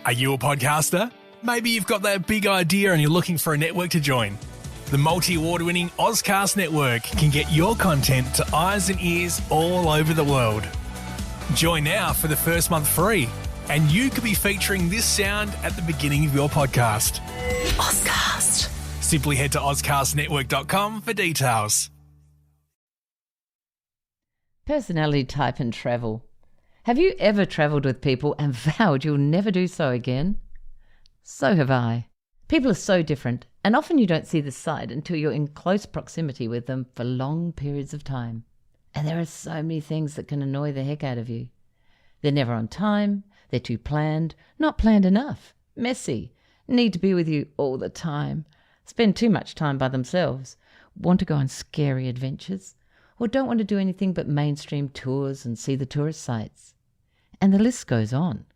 Are you a podcaster? Maybe you've got that big idea and you're looking for a network to join. The multi-award-winning Ozcast Network can get your content to eyes and ears all over the world. Join now for the first month free, and you could be featuring this sound at the beginning of your podcast. Ozcast. Simply head to ozcastnetwork.com for details. Personality type and travel. Have you ever travelled with people and vowed you'll never do so again? So have I. People are so different, and often you don't see this side until you're in close proximity with them for long periods of time. And there are so many things that can annoy the heck out of you. They're never on time, they're too planned, not planned enough, messy, need to be with you all the time, spend too much time by themselves, want to go on scary adventures, or don't want to do anything but mainstream tours and see the tourist sites. And the list goes on.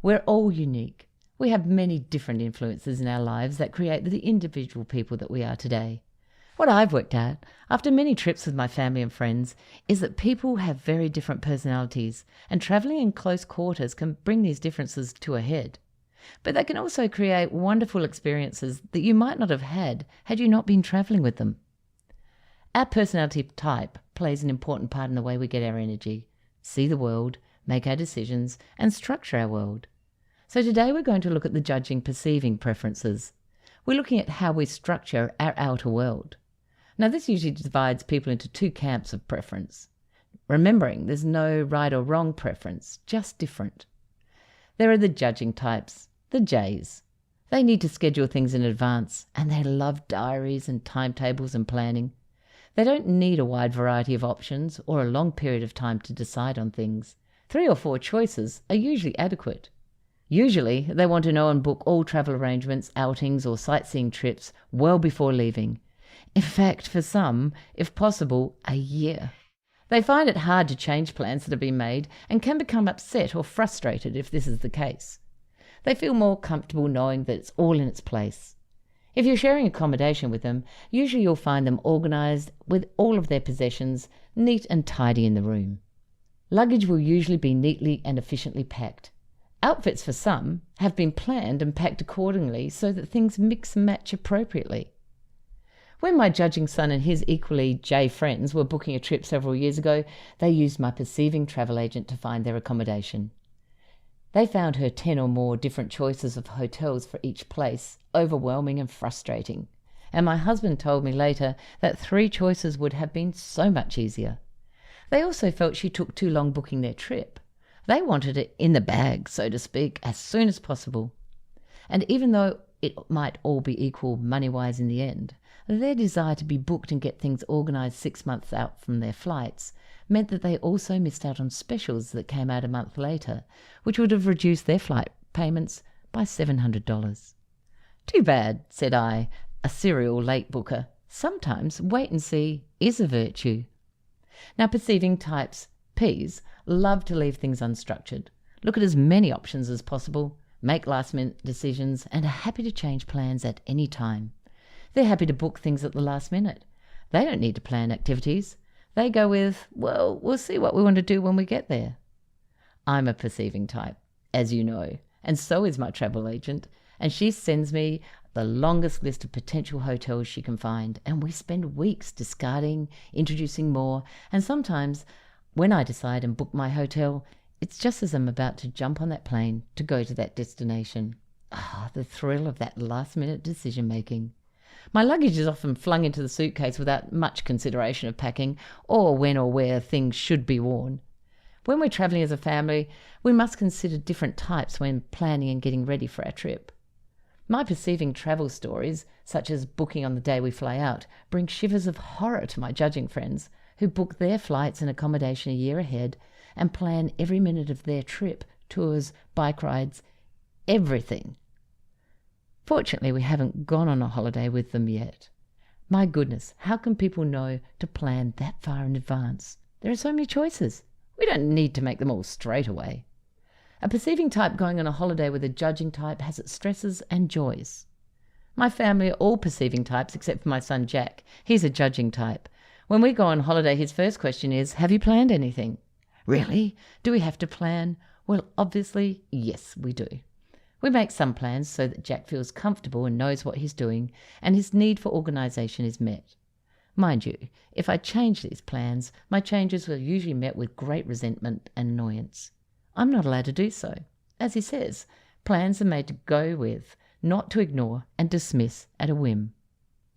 We're all unique. We have many different influences in our lives that create the individual people that we are today. What I've worked out, after many trips with my family and friends, is that people have very different personalities, and travelling in close quarters can bring these differences to a head. But they can also create wonderful experiences that you might not have had you not been travelling with them. Our personality type plays an important part in the way we get our energy, see the world, make our decisions, and structure our world. So today we're going to look at the judging perceiving preferences. We're looking at how we structure our outer world. Now this usually divides people into two camps of preference. Remembering there's no right or wrong preference, just different. There are the judging types, the J's. They need to schedule things in advance, and they love diaries and timetables and planning. They don't need a wide variety of options or a long period of time to decide on things. 3 or 4 choices are usually adequate. Usually, they want to know and book all travel arrangements, outings or sightseeing trips well before leaving. In fact, for some, if possible, a year. They find it hard to change plans that have been made and can become upset or frustrated if this is the case. They feel more comfortable knowing that it's all in its place. If you're sharing accommodation with them, usually you'll find them organised with all of their possessions neat and tidy in the room. Luggage will usually be neatly and efficiently packed. Outfits for some have been planned and packed accordingly so that things mix and match appropriately. When my judging son and his equally J friends were booking a trip several years ago, they used my perceiving travel agent to find their accommodation. They found her 10 or more different choices of hotels for each place overwhelming and frustrating, and my husband told me later that 3 choices would have been so much easier. They also felt she took too long booking their trip. They wanted it in the bag, so to speak, as soon as possible. And even though it might all be equal money-wise in the end, their desire to be booked and get things organised 6 months out from their flights meant that they also missed out on specials that came out a month later, which would have reduced their flight payments by $700. Too bad, said I, a serial late booker. Sometimes wait and see is a virtue. Now perceiving types, P's, love to leave things unstructured, look at as many options as possible, make last-minute decisions, and are happy to change plans at any time. They're happy to book things at the last minute. They don't need to plan activities. They go with, well, we'll see what we want to do when we get there. I'm a perceiving type, as you know, and so is my travel agent, and she sends me the longest list of potential hotels she can find, and we spend weeks discarding, introducing more, and sometimes when I decide and book my hotel, it's just as I'm about to jump on that plane to go to that destination. The thrill of that last-minute decision-making. My luggage is often flung into the suitcase without much consideration of packing or when or where things should be worn. When we're travelling as a family, we must consider different types when planning and getting ready for our trip. My perceiving travel stories, such as booking on the day we fly out, bring shivers of horror to my judging friends who book their flights and accommodation a year ahead and plan every minute of their trip, tours, bike rides, everything. Fortunately, we haven't gone on a holiday with them yet. My goodness, how can people know to plan that far in advance? There are so many choices. We don't need to make them all straight away. A perceiving type going on a holiday with a judging type has its stresses and joys. My family are all perceiving types except for my son Jack. He's a judging type. When we go on holiday, his first question is, have you planned anything? Really? Do we have to plan? Well, obviously, yes, we do. We make some plans so that Jack feels comfortable and knows what he's doing, and his need for organisation is met. Mind you, if I change these plans, my changes are usually met with great resentment and annoyance. I'm not allowed to do so. As he says, plans are made to go with, not to ignore and dismiss at a whim.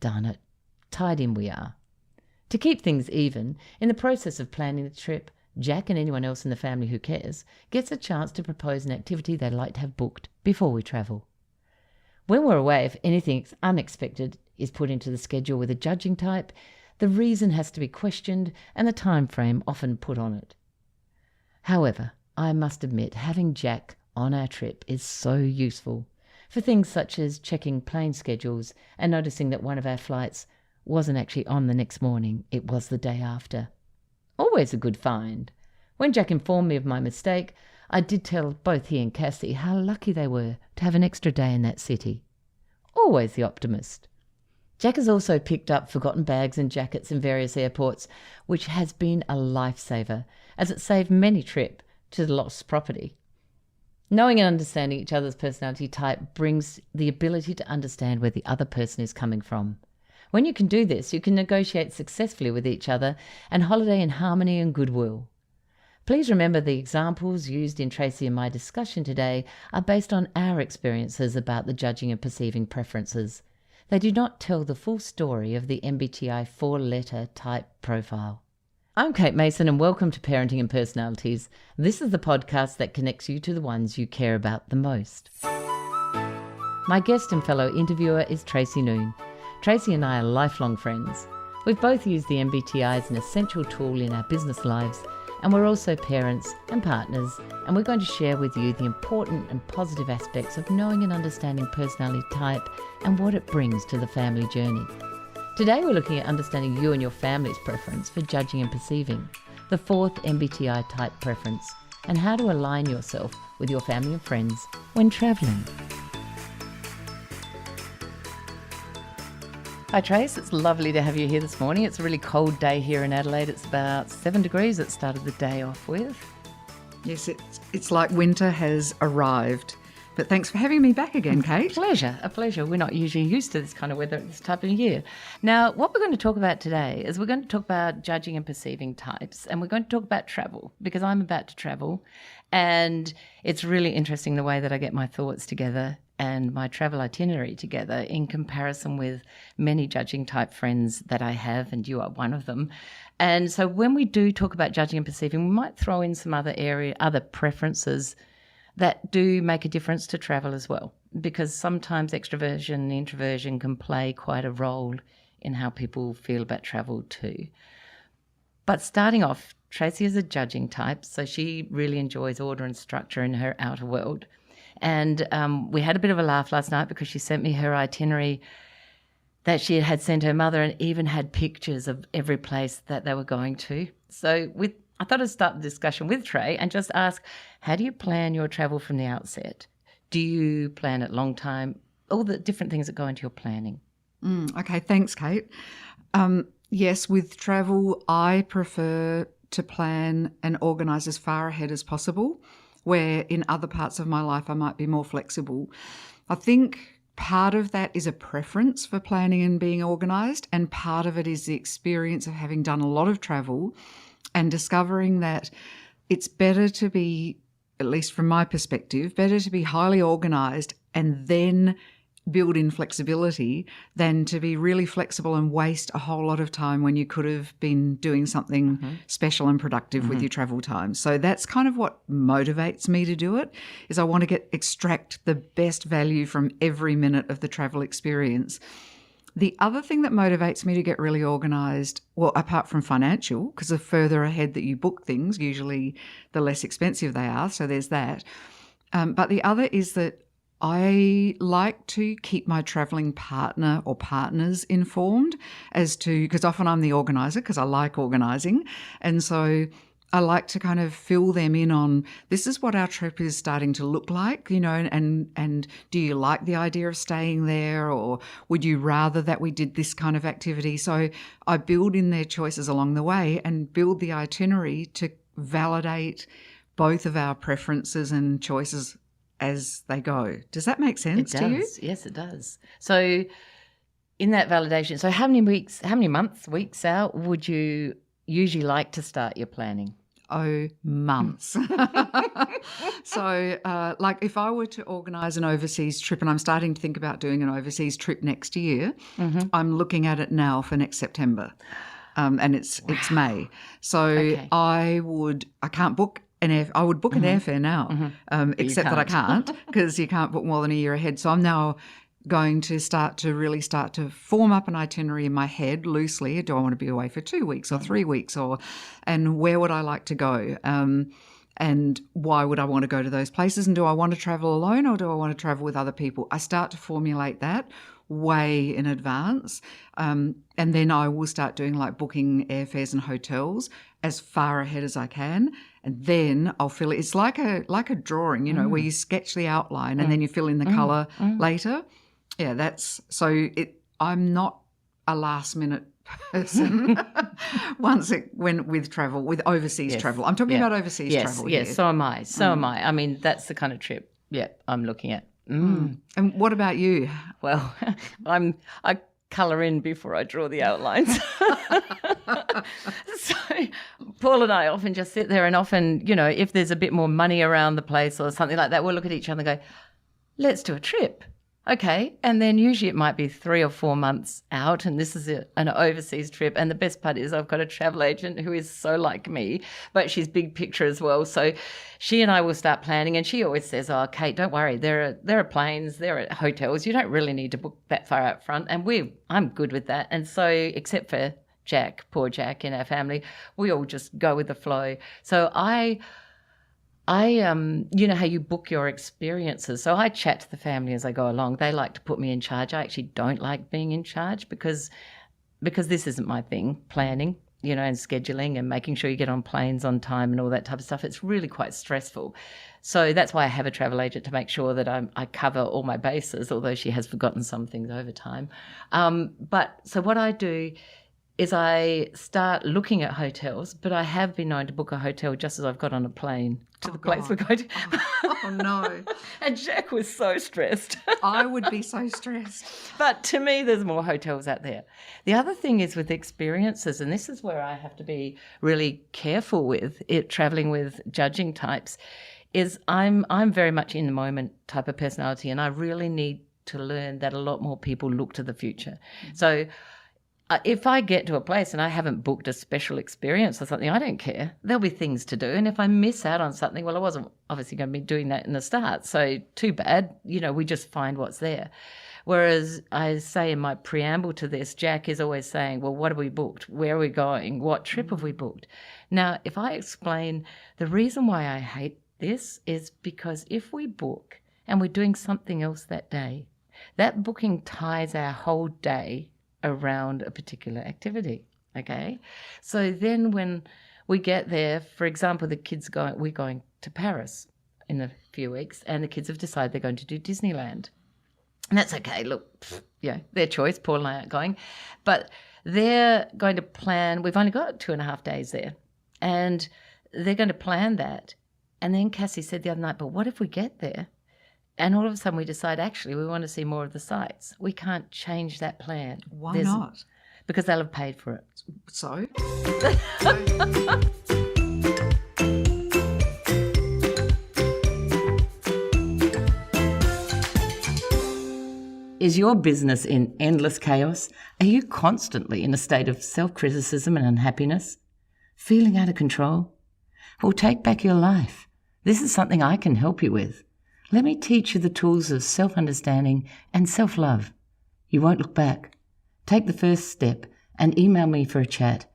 Darn it, tied in we are. To keep things even, in the process of planning the trip, Jack and anyone else in the family who cares gets a chance to propose an activity they'd like to have booked before we travel. When we're away, if anything unexpected is put into the schedule with a judging type, the reason has to be questioned and the time frame often put on it. However, I must admit having Jack on our trip is so useful for things such as checking plane schedules and noticing that one of our flights wasn't actually on the next morning, it was the day after. Always a good find. When Jack informed me of my mistake, I did tell both he and Cassie how lucky they were to have an extra day in that city. Always the optimist. Jack has also picked up forgotten bags and jackets in various airports, which has been a lifesaver, as it saved many trips to the lost property. Knowing and understanding each other's personality type brings the ability to understand where the other person is coming from. When you can do this, you can negotiate successfully with each other and holiday in harmony and goodwill. Please remember the examples used in Tracy and my discussion today are based on our experiences about the judging and perceiving preferences. They do not tell the full story of the MBTI 4-letter type profile. I'm Kate Mason and welcome to Parenting and Personalities. This is the podcast that connects you to the ones you care about the most. My guest and fellow interviewer is Tracy Noon. Tracy and I are lifelong friends. We've both used the MBTI as an essential tool in our business lives, and we're also parents and partners, and we're going to share with you the important and positive aspects of knowing and understanding personality type and what it brings to the family journey. Today we're looking at understanding you and your family's preference for judging and perceiving, the 4th MBTI type preference, and how to align yourself with your family and friends when travelling. Hi Trace, it's lovely to have you here this morning. It's a really cold day here in Adelaide. It's about 7 degrees it started the day off with. Yes, it's like winter has arrived. But thanks for having me back again, Kate. A pleasure. We're not usually used to this kind of weather at this type of year. Now, what we're going to talk about today is we're going to talk about judging and perceiving types, and we're going to talk about travel because I'm about to travel, and it's really interesting the way that I get my thoughts together and my travel itinerary together in comparison with many judging type friends that I have, and you are one of them. And so when we do talk about judging and perceiving, we might throw in some other preferences that do make a difference to travel as well, because sometimes extroversion and introversion can play quite a role in how people feel about travel too. But starting off, Tracy is a judging type, so she really enjoys order and structure in her outer world. And we had a bit of a laugh last night because she sent me her itinerary that she had sent her mother and even had pictures of every place that they were going to. So I thought I'd start the discussion with Trey and just ask, how do you plan your travel from the outset? Do you plan it long time? All the different things that go into your planning. Okay, thanks, Kate. Yes, with travel, I prefer to plan and organise as far ahead as possible, where in other parts of my life I might be more flexible. I think part of that is a preference for planning and being organised, and part of it is the experience of having done a lot of travel and discovering that it's better to be, at least from my perspective, better to be highly organised and then build in flexibility than to be really flexible and waste a whole lot of time when you could have been doing something special and productive with your travel time. So that's kind of what motivates me to do it, is I want to extract the best value from every minute of the travel experience. The other thing that motivates me to get really organised, well, apart from financial, because the further ahead that you book things, usually the less expensive they are, so there's that. But the other is that I like to keep my travelling partner or partners informed as to, because often I'm the organiser because I like organising, and so I like to kind of fill them in on, this is what our trip is starting to look like, and do you like the idea of staying there, or would you rather that we did this kind of activity? So I build in their choices along the way and build the itinerary to validate both of our preferences and choices as they go. Does that make sense to you? Yes, it does. So in that validation, so how many weeks out would you usually like to start your planning? Oh, months. So, like if I were to organise an overseas trip, and I'm starting to think about doing an overseas trip next year, I'm looking at it now for next September, and it's May. So I can't book I would book an airfare now, except that I can't because you can't book more than a year ahead. So I'm now going to start to form up an itinerary in my head loosely. Do I want to be away for 2 weeks or 3 weeks, and where would I like to go? And why would I want to go to those places? And do I want to travel alone or do I want to travel with other people? I start to formulate that way in advance. And then I will start doing like booking airfares and hotels as far ahead as I can. And then I'll fill it. It's like a drawing, where you sketch the outline and then you fill in the colour later. Yeah, I'm not a last minute person with overseas travel. I'm talking about overseas travel here. Yes, so am I. I mean, that's the kind of trip I'm looking at. And what about you? Well, I colour in before I draw the outlines. So Paul and I often just sit there and often, if there's a bit more money around the place or something like that, we'll look at each other and go, let's do a trip. Okay, and then usually it might be 3 or 4 months out, and this is an overseas trip. And the best part is I've got a travel agent who is so like me, but she's big picture as well. So she and I will start planning, and she always says, "Oh, Kate, don't worry. There are planes, there are hotels. You don't really need to book that far out front." And I'm good with that. And so, except for Jack, poor Jack in our family, we all just go with the flow. So I you know how you book your experiences. So I chat to the family as I go along. They like to put me in charge. I actually don't like being in charge because this isn't my thing, planning, and scheduling and making sure you get on planes on time and all that type of stuff. It's really quite stressful. So that's why I have a travel agent to make sure that I cover all my bases, although she has forgotten some things over time. But so what I do is I start looking at hotels, but I have been known to book a hotel just as I've got on a plane to the place we're going to. Oh, no. And Jack was so stressed. I would be so stressed. But to me, there's more hotels out there. The other thing is with experiences, and this is where I have to be really careful with it, travelling with judging types, is I'm very much in the moment type of personality, and I really need to learn that a lot more people look to the future. So if I get to a place and I haven't booked a special experience or something, I don't care. There'll be things to do. And if I miss out on something, well, I wasn't obviously going to be doing that in the start. So too bad. We just find what's there. Whereas I say in my preamble to this, Jack is always saying, well, what have we booked? Where are we going? What trip have we booked? Now, if I explain the reason why I hate this is because if we book and we're doing something else that day, that booking ties our whole day around a particular activity, okay? So then when we get there, for example, we're going to Paris in a few weeks, and the kids have decided they're going to do Disneyland. And that's okay, look, their choice, Paul and I aren't going. But they're going to plan, we've only got 2.5 days there, and they're going to plan that. And then Cassie said the other night, but what if we get there and all of a sudden we decide, actually, we want to see more of the sites? We can't change that plan. Why not? Because they'll have paid for it. So? Is your business in endless chaos? Are you constantly in a state of self-criticism and unhappiness? Feeling out of control? Well, take back your life. This is something I can help you with. Let me teach you the tools of self-understanding and self-love. You won't look back. Take the first step and email me for a chat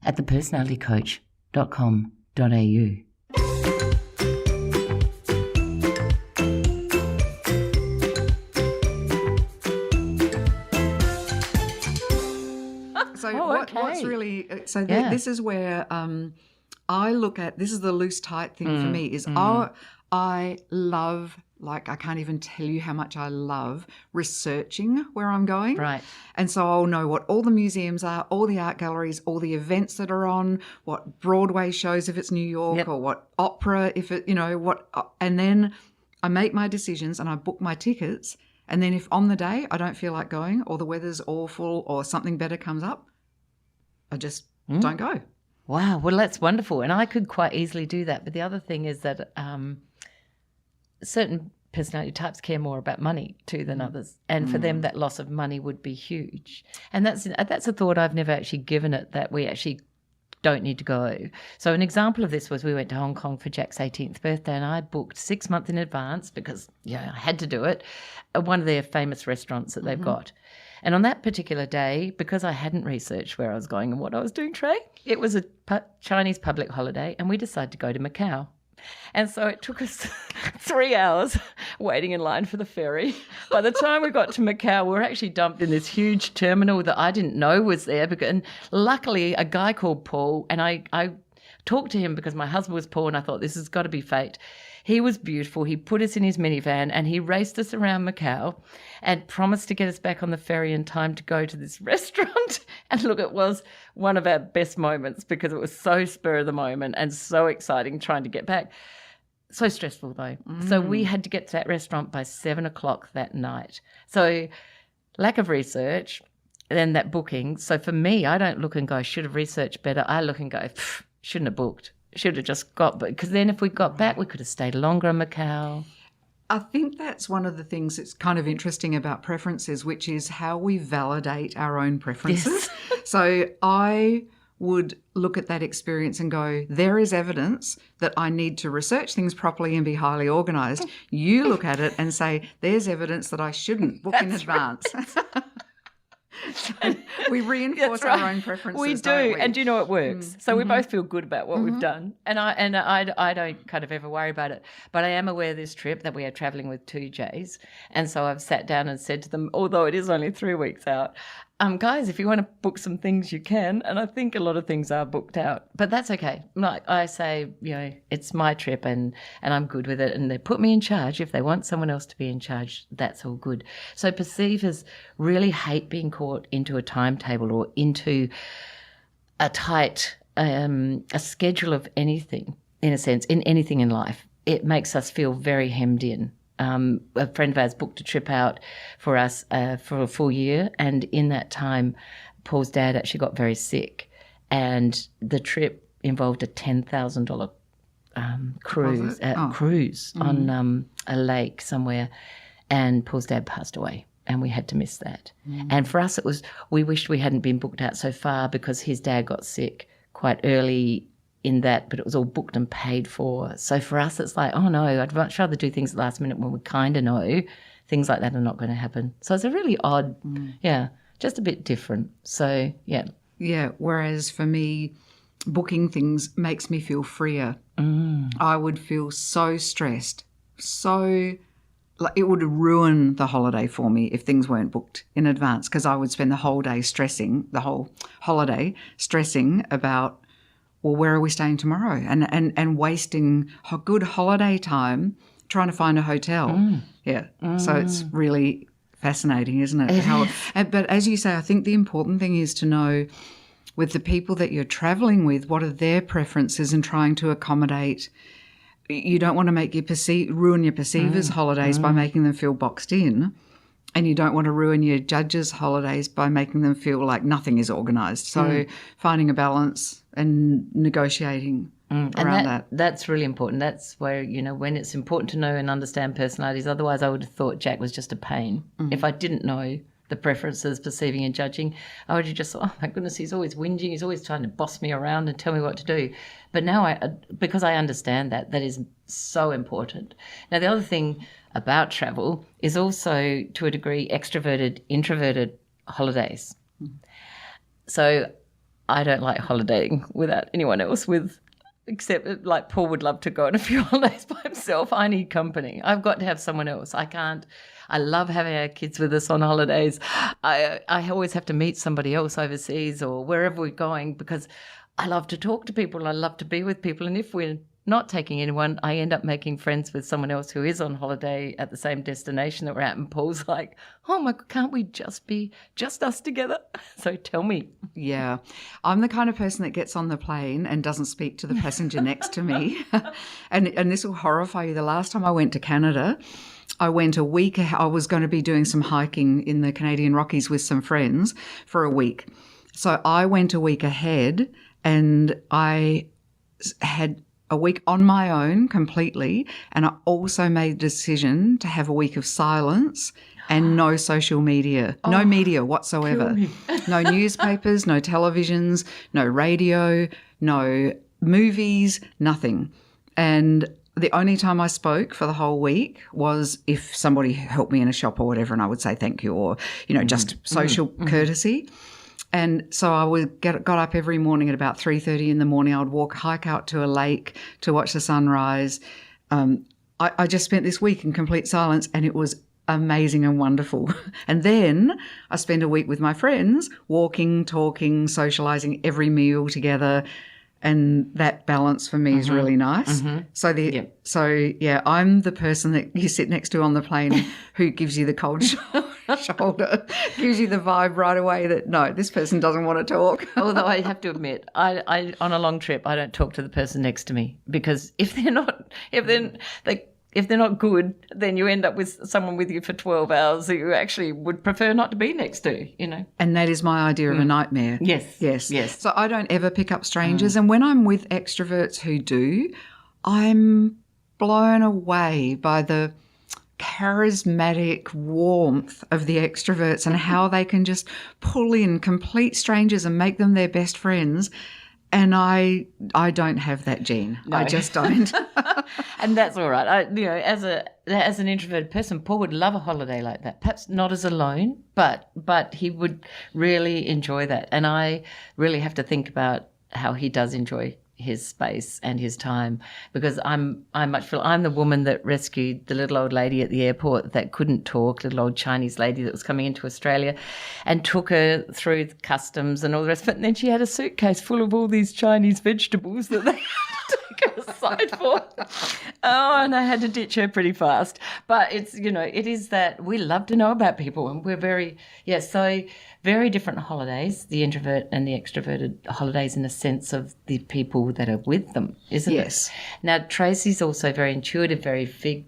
at thepersonalitycoach.com.au. So what's really this is where I look at, this is the loose tight thing for me, is I love, I can't even tell you how much I love researching where I'm going. Right. And so I'll know what all the museums are, all the art galleries, all the events that are on, what Broadway shows if it's New York, or what opera if it, and then I make my decisions and I book my tickets. And then if on the day I don't feel like going or the weather's awful or something better comes up, I just don't go. Wow, well, that's wonderful. And I could quite easily do that. But the other thing is that certain personality types care more about money too than others. And for them, that loss of money would be huge. And that's a thought I've never actually given it, that we actually don't need to go. So an example of this was we went to Hong Kong for Jack's 18th birthday, and I booked 6 months in advance because, I had to do it, at one of their famous restaurants that they've got. And on that particular day, because I hadn't researched where I was going and what I was doing, Trey, it was a Chinese public holiday, and we decided to go to Macau. And so it took us 3 hours waiting in line for the ferry. By the time we got to Macau, we were actually dumped in this huge terminal that I didn't know was there. And luckily, a guy called Paul, and I talked to him because my husband was Paul, and I thought, this has got to be fate. He was beautiful. He put us in his minivan and he raced us around Macau and promised to get us back on the ferry in time to go to this restaurant. And look, it was one of our best moments because it was so spur of the moment and so exciting trying to get back. So stressful though. So we had to get to that restaurant by 7:00 that night. So lack of research, then that booking. So for me, I don't look and go, should have researched better. I look and go, shouldn't have booked. Should have just got, because then if we got back, we could have stayed longer in Macau. I think that's one of the things that's kind of interesting about preferences, which is how we validate our own preferences. Yes. So I would look at that experience and go, there is evidence that I need to research things properly and be highly organised. You look at it and say, there's evidence that I shouldn't book in advance. Right. So we reinforce our own preferences. We do, don't we? and do you know it works? So we both feel good about what we've done, and I don't kind of ever worry about it. But I am aware this trip that we are travelling with 2 J's, and so I've sat down and said to them, although it is only 3 weeks out, guys, if you want to book some things, you can. And I think a lot of things are booked out, but that's okay. Like I say, it's my trip and I'm good with it. And they put me in charge. If they want someone else to be in charge, that's all good. So perceivers really hate being caught into a timetable or into a tight, a schedule of anything, in a sense, in anything in life. It makes us feel very hemmed in. A friend of ours booked a trip out for us for a full year, and in that time, Paul's dad actually got very sick, and the trip involved a $10,000 cruise on a lake somewhere, and Paul's dad passed away, and we had to miss that. And for us, we wished we hadn't been booked out so far because his dad got sick quite early in that, but it was all booked and paid for. So for us, it's like, oh no, I'd much rather do things at the last minute when we kind of know things like that are not going to happen. So it's a really odd, just a bit different. So, yeah. Yeah, whereas for me, booking things makes me feel freer. I would feel so stressed, like it would ruin the holiday for me if things weren't booked in advance, because I would spend the whole holiday stressing about, well, where are we staying tomorrow? And wasting good holiday time trying to find a hotel. So it's really fascinating, isn't it? But as you say, I think the important thing is to know with the people that you're travelling with, what are their preferences, and trying to accommodate. You don't want to make ruin your perceivers' holidays by making them feel boxed in. And you don't want to ruin your judges' holidays by making them feel like nothing is organised. So finding a balance and negotiating around that. That's really important. That's where, when it's important to know and understand personalities. Otherwise, I would have thought Jack was just a pain. If I didn't know the preferences, perceiving and judging, I would have just thought, oh, my goodness, he's always whinging. He's always trying to boss me around and tell me what to do. But now, because I understand that is so important. Now, the other thing about travel is also, to a degree, extroverted, introverted holidays. So I don't like holidaying without anyone else except like Paul would love to go on a few holidays by himself. I need company. I've got to have someone else. I love having our kids with us on holidays. I always have to meet somebody else overseas or wherever we're going because I love to talk to people. I love to be with people. And if we're not taking anyone, I end up making friends with someone else who is on holiday at the same destination that we're at. And Paul's like, oh my God, can't we just be just us together? So tell me. Yeah. I'm the kind of person that gets on the plane and doesn't speak to the passenger next to me. and this will horrify you. The last time I went to Canada, I went a week. I was going to be doing some hiking in the Canadian Rockies with some friends for a week. So I went a week ahead and I had a week on my own completely. And I also made a decision to have a week of silence and no social media, no media whatsoever. No newspapers, no televisions, no radio, no movies, nothing. And the only time I spoke for the whole week was if somebody helped me in a shop or whatever, and I would say thank you or, just social courtesy. And so I would got up every morning at about 3:30 in the morning. I would hike out to a lake to watch the sunrise. I just spent this week in complete silence, and it was amazing and wonderful. And then I spent a week with my friends, walking, talking, socialising, every meal together. And that balance for me is really nice. So I'm the person that you sit next to on the plane who gives you the cold shoulder, gives you the vibe right away that no, this person doesn't want to talk. Although I have to admit, I on a long trip I don't talk to the person next to me, because if they're not good, then you end up with someone with you for 12 hours that you actually would prefer not to be next to, And that is my idea of a nightmare. Yes. So I don't ever pick up strangers. And when I'm with extroverts who do, I'm blown away by the charismatic warmth of the extroverts and how they can just pull in complete strangers and make them their best friends. And I don't have that gene. No. I just don't. And that's all right. As an introverted person, Paul would love a holiday like that. Perhaps not as alone, but he would really enjoy that. And I really have to think about how he does enjoy his space and his time, because I much feel I'm the woman that rescued the little old lady at the airport that couldn't talk, little old Chinese lady that was coming into Australia, and took her through customs and all the rest of it. And then she had a suitcase full of all these Chinese vegetables that they had to take her aside for. Oh, and I had to ditch her pretty fast. But it's, it is that we love to know about people, and we're so very different holidays, the introvert and the extroverted holidays, in a sense of the people that are with them, isn't it? Yes. Now, Tracy's also very intuitive, very big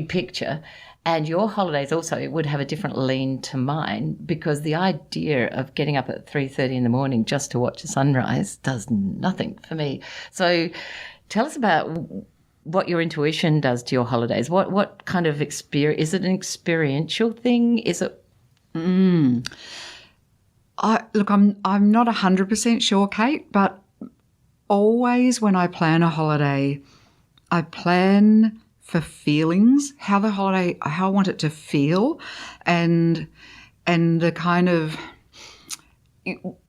picture, and your holidays also would have a different lean to mine, because the idea of getting up at 3:30 in the morning just to watch a sunrise does nothing for me. So tell us about what your intuition does to your holidays. What kind of experience? Is it an experiential thing? Is it... I'm not 100% sure, Kate, but always when I plan a holiday, I plan for feelings, how I want it to feel, and the kind of...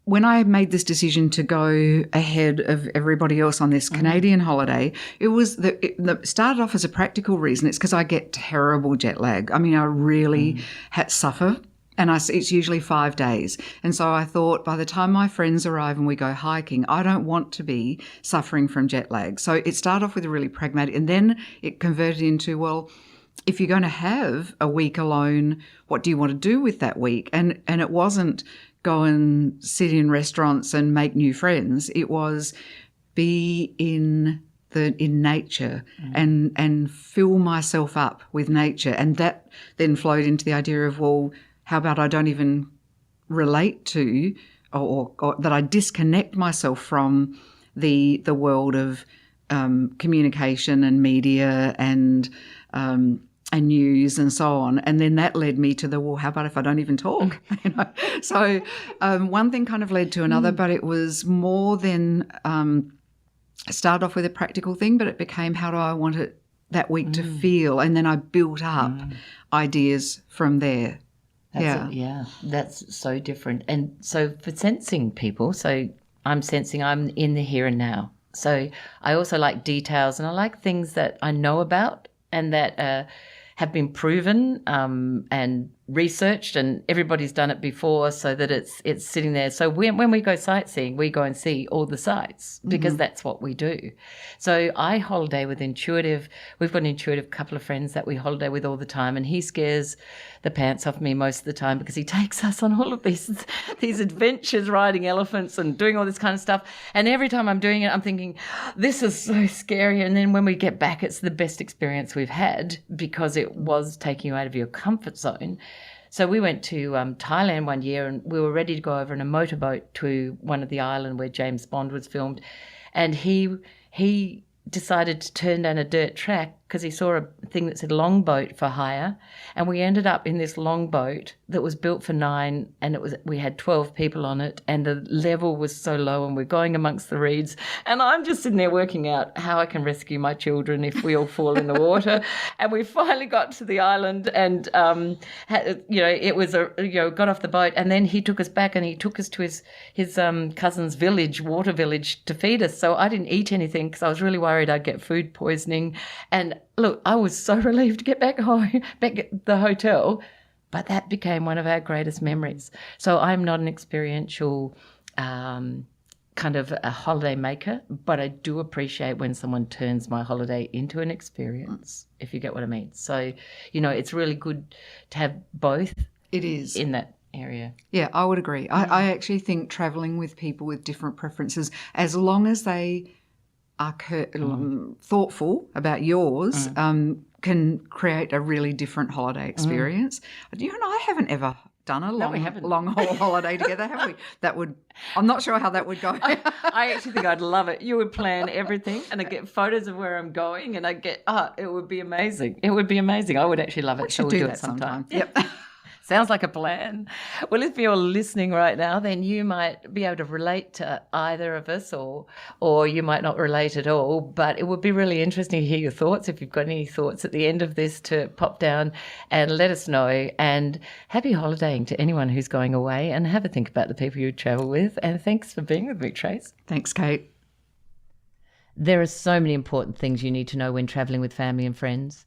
When I made this decision to go ahead of everybody else on this Canadian holiday, it started off as a practical reason. It's because I get terrible jet lag. I mean, I really suffer. And it's usually 5 days. And so I thought, by the time my friends arrive and we go hiking, I don't want to be suffering from jet lag. So it started off with a really pragmatic, and then it converted into, well, if you're going to have a week alone, what do you want to do with that week? And it wasn't go and sit in restaurants and make new friends. It was be in nature and fill myself up with nature. And that then flowed into the idea of, well, how about I don't even relate to or that I disconnect myself from the world of communication and media and news and so on. And then that led me to well, how about if I don't even talk? So one thing kind of led to another, but it was more than started off with a practical thing, but it became, how do I want it that week to feel? And then I built up ideas from there. That's so different. And so for sensing people, so I'm sensing I'm in the here and now. So I also like details, and I like things that I know about and that have been proven and researched and everybody's done it before so that it's sitting there. So when we go sightseeing, we go and see all the sites because that's what we do. So I holiday with Intuitive. We've got an Intuitive couple of friends that we holiday with all the time, and he scares the pants off me most of the time because he takes us on all of these adventures, riding elephants and doing all this kind of stuff. And every time I'm doing it, I'm thinking, this is so scary. And then when we get back, it's the best experience we've had because it was taking you out of your comfort zone. So we went to Thailand one year, and we were ready to go over in a motorboat to one of the islands where James Bond was filmed. And he decided to turn down a dirt track because he saw a thing that said longboat for hire, and we ended up in this longboat that was built for 9, and we had 12 people on it, and the level was so low, and we're going amongst the reeds, and I'm just sitting there working out how I can rescue my children if we all fall in the water. And we finally got to the island, and it was got off the boat, and then he took us back, and he took us to his cousin's village, water village, to feed us. So I didn't eat anything because I was really worried I'd get food poisoning. And look, I was so relieved to get back home, back at the hotel, but that became one of our greatest memories. So I'm not an experiential kind of a holiday maker, but I do appreciate when someone turns my holiday into an experience, if you get what I mean. So, it's really good to have both. It is. In that area. Yeah, I would agree. I actually think travelling with people with different preferences, as long as they are thoughtful about yours, can create a really different holiday experience. You and I haven't ever done a long haul holiday together, have we? I'm not sure how that would go. I actually think I'd love it. You would plan everything, and I'd get photos of where I'm going, and it would be amazing. It would be amazing. I would actually love it. We should do that sometime. Yep. Sounds like a plan. Well, if you're listening right now, then you might be able to relate to either of us, or you might not relate at all. But it would be really interesting to hear your thoughts. If you've got any thoughts at the end of this, to pop down and let us know. And happy holidaying to anyone who's going away, and have a think about the people you travel with. And thanks for being with me, Trace. Thanks, Kate. There are so many important things you need to know when travelling with family and friends.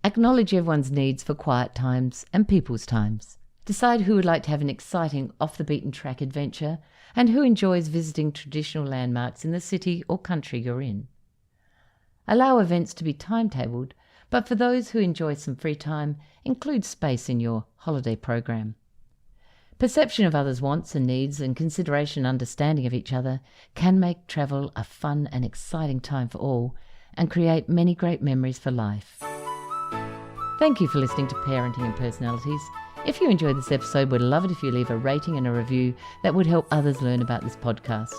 Acknowledge everyone's needs for quiet times and people's times. Decide who would like to have an exciting off-the-beaten-track adventure and who enjoys visiting traditional landmarks in the city or country you're in. Allow events to be timetabled, but for those who enjoy some free time, include space in your holiday program. Perception of others' wants and needs and consideration and understanding of each other can make travel a fun and exciting time for all and create many great memories for life. Thank you for listening to Parenting and Personalities. If you enjoyed this episode, we'd love it if you leave a rating and a review that would help others learn about this podcast.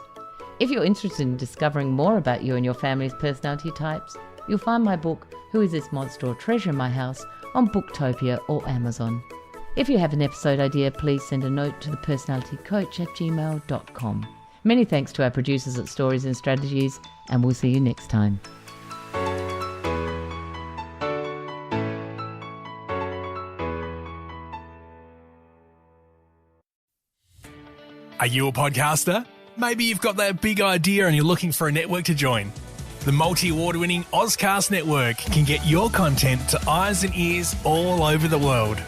If you're interested in discovering more about you and your family's personality types, you'll find my book, Who Is This Monster or Treasure in My House, on Booktopia or Amazon. If you have an episode idea, please send a note to thepersonalitycoach@gmail.com. Many thanks to our producers at Stories and Strategies, and we'll see you next time. Are you a podcaster? Maybe you've got that big idea and you're looking for a network to join. The multi-award-winning Ozcast Network can get your content to eyes and ears all over the world.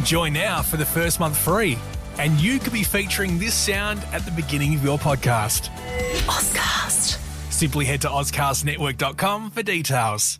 Join now for the first month free, and you could be featuring this sound at the beginning of your podcast. Ozcast. Simply head to ozcastnetwork.com for details.